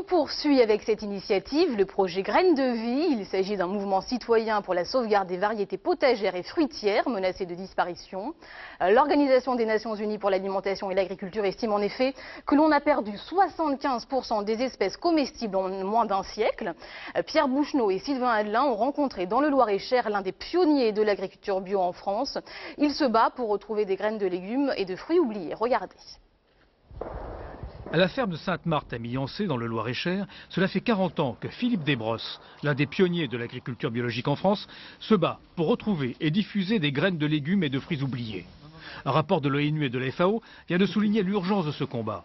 On poursuit avec cette initiative le projet Graines de Vie. Il s'agit d'un mouvement citoyen pour la sauvegarde des variétés potagères et fruitières menacées de disparition. L'Organisation des Nations Unies pour l'alimentation et l'agriculture estime en effet que l'on a perdu 75% des espèces comestibles en moins d'un siècle. Pierre Boucheneau et Sylvain Adelin ont rencontré dans le Loir-et-Cher l'un des pionniers de l'agriculture bio en France. Il se bat pour retrouver des graines de légumes et de fruits oubliés. Regardez. À la ferme de Sainte-Marthe à Millancé, dans le Loir-et-Cher, cela fait 40 ans que Philippe Desbrosses, l'un des pionniers de l'agriculture biologique en France, se bat pour retrouver et diffuser des graines de légumes et de fruits oubliés. Un rapport de l'ONU et de la FAO vient de souligner l'urgence de ce combat.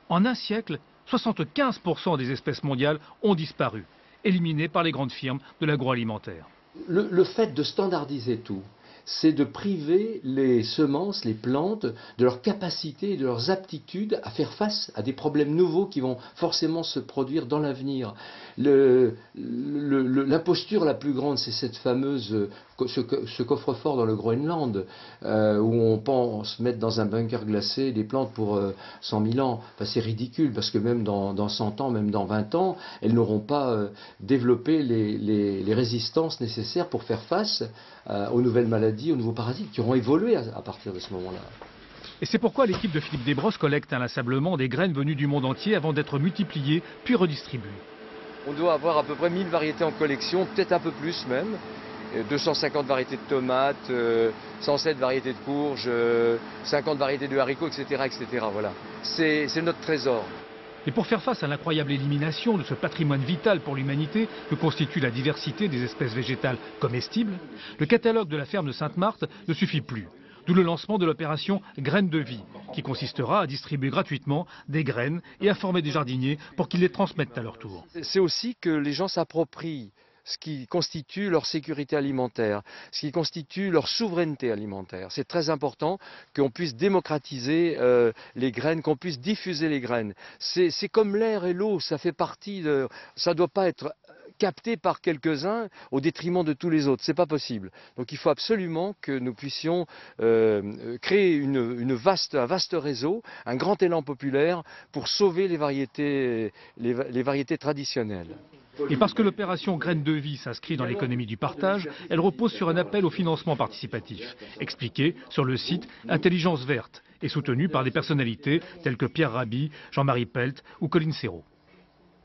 En un siècle, 75% des espèces mondiales ont disparu, éliminées par les grandes firmes de l'agroalimentaire. Le fait de standardiser tout, c'est de priver les semences, les plantes, de leur capacité et de leurs aptitudes à faire face à des problèmes nouveaux qui vont forcément se produire dans l'avenir. L'imposture la plus grande, c'est cette fameuse, ce coffre-fort dans le Groenland, où on pense mettre dans un bunker glacé des plantes pour 100 000 ans. Enfin, c'est ridicule, parce que même dans 100 ans, même dans 20 ans, elles n'auront pas développé les résistances nécessaires pour faire face aux nouvelles maladies, aux nouveaux parasites qui auront évolué à partir de ce moment-là. Et c'est pourquoi l'équipe de Philippe Desbrosses collecte inlassablement des graines venues du monde entier avant d'être multipliées puis redistribuées. On doit avoir à peu près 1000 variétés en collection, peut-être un peu plus même. 250 variétés de tomates, 107 variétés de courges, 50 variétés de haricots, etc. etc. Voilà. C'est notre trésor. Et pour faire face à l'incroyable élimination de ce patrimoine vital pour l'humanité que constitue la diversité des espèces végétales comestibles, le catalogue de la ferme de Sainte-Marthe ne suffit plus. D'où le lancement de l'opération Graines de Vie, qui consistera à distribuer gratuitement des graines et à former des jardiniers pour qu'ils les transmettent à leur tour. C'est aussi que les gens s'approprient ce qui constitue leur sécurité alimentaire, ce qui constitue leur souveraineté alimentaire. C'est très important qu'on puisse démocratiser les graines, qu'on puisse diffuser les graines. C'est comme l'air et l'eau, ça fait partie de... Ça ne doit pas être capté par quelques-uns au détriment de tous les autres. C'est pas possible. Donc il faut absolument que nous puissions créer un vaste réseau, un grand élan populaire pour sauver les variétés traditionnelles. Et parce que l'opération Graines de Vie s'inscrit dans l'économie du partage, elle repose sur un appel au financement participatif, expliqué sur le site Intelligence Verte et soutenu par des personnalités telles que Pierre Rabhi, Jean-Marie Pelt ou Colline Serrault.